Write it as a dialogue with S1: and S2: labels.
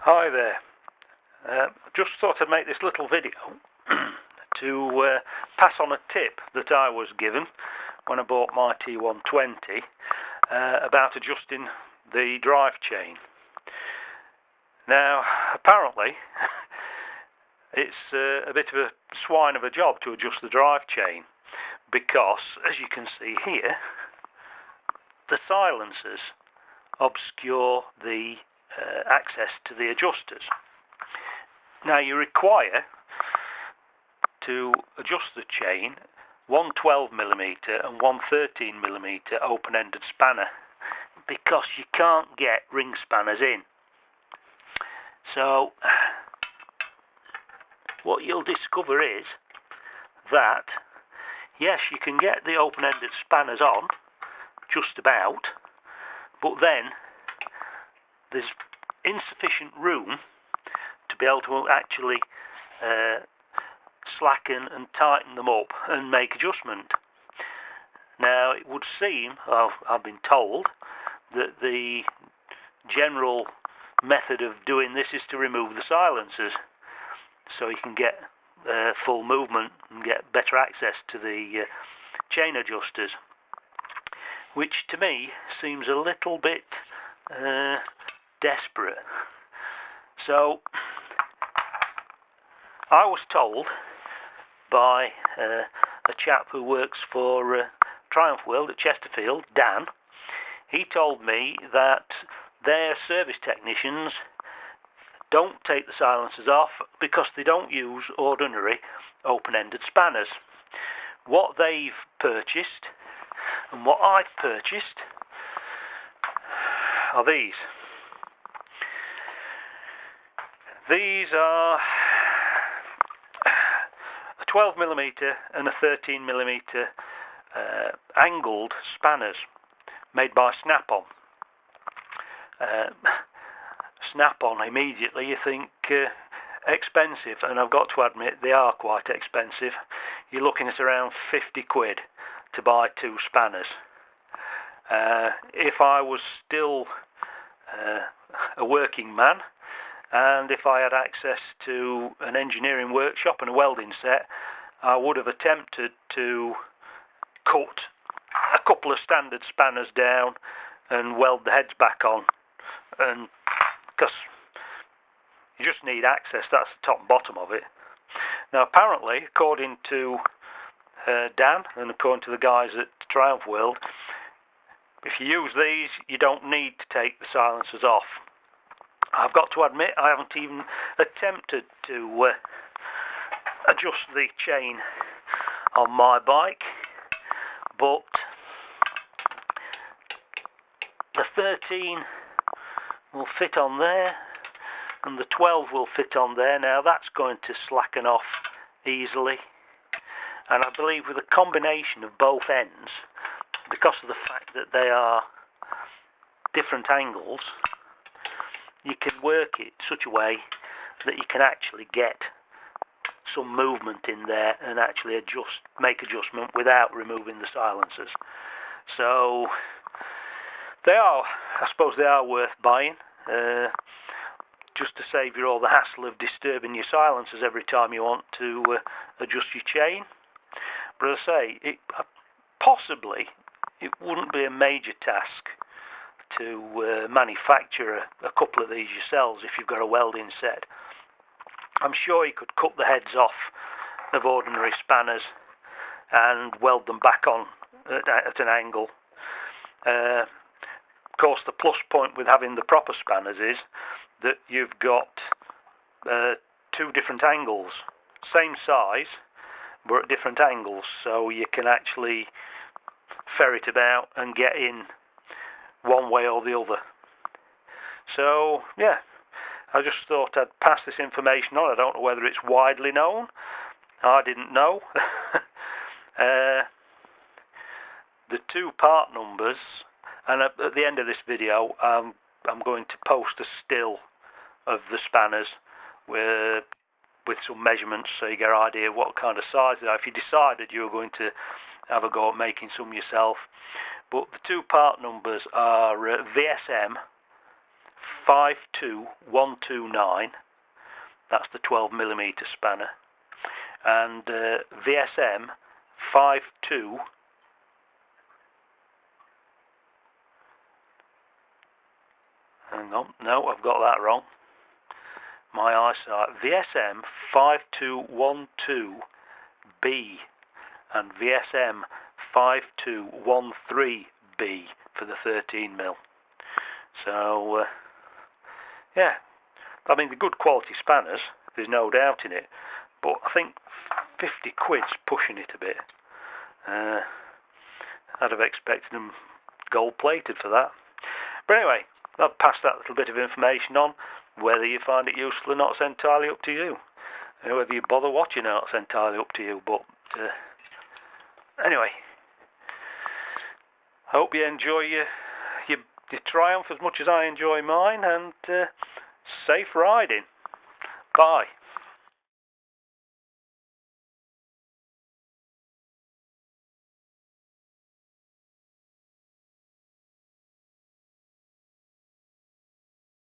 S1: Hi there. Just thought I'd make this little video to pass on a tip that I was given when I bought my T120 about adjusting the drive chain. Now, apparently, it's a bit of a swine of a job to adjust the drive chain because, as you can see here, the silencers obscure the access to the adjusters. Now you require to adjust the chain one 12mm and one 13mm open-ended spanner because you can't get ring spanners in. So what you'll discover is that yes, you can get the open-ended spanners on just about, but then there's insufficient room to be able to actually slacken and tighten them up and make adjustment. Now it would seem, I've been told, that the general method of doing this is to remove the silencers so you can get full movement and get better access to the chain adjusters, which to me seems a little bit desperate. So I was told by a chap who works for Triumph World at Chesterfield, Dan. He told me that their service technicians don't take the silencers off because they don't use ordinary open-ended spanners. What they've purchased and what I've purchased are these. These are a 12mm and a 13mm angled spanners made by Snap-on. Snap-on, immediately you think expensive, and I've got to admit they are quite expensive. You're looking at around 50 quid to buy two spanners. If I was still a working man, and if I had access to an engineering workshop and a welding set, I would have attempted to cut a couple of standard spanners down and weld the heads back on, and because you just need access, that's the top and bottom of it. Now apparently, according to Dan and according to the guys at Triumph World, if you use these, you don't need to take the silencers off. I've got to admit, I haven't even attempted to adjust the chain on my bike, but the 13 will fit on there and the 12 will fit on there. Now that's going to slacken off easily, and I believe with a combination of both ends, because of the fact that they are different angles, you can work it such a way that you can actually get some movement in there and actually make adjustment without removing the silencers. So they are, I suppose they are worth buying, just to save you all the hassle of disturbing your silencers every time you want to adjust your chain. But as I say, possibly it wouldn't be a major task to manufacture a couple of these yourselves if you've got a welding set. I'm sure you could cut the heads off of ordinary spanners and weld them back on at an angle. Of course, the plus point with having the proper spanners is that you've got two different angles, same size but at different angles, so you can actually ferret about and get in one way or the other. So yeah, I just thought I'd pass this information on. I don't know whether it's widely known. I didn't know. The two part numbers, and at the end of this video I'm going to post a still of the spanners with some measurements so you get an idea of what kind of size they are if you decided you were going to have a go at making some yourself. But the two part numbers are VSM 52129. That's the 12mm spanner. And VSM 52. Hang on, no, I've got that wrong. My eyesight. VSM 5212B and VSM 5213B for the 13mm. So, yeah, I mean, they're good quality spanners, there's no doubt in it, but I think 50 quid's pushing it a bit. I'd have expected them gold plated for that. But anyway, I've passed that little bit of information on. Whether you find it useful or not is entirely up to you. Whether you bother watching or not is entirely up to you. But anyway, hope you enjoy your Triumph as much as I enjoy mine, and safe riding. Bye.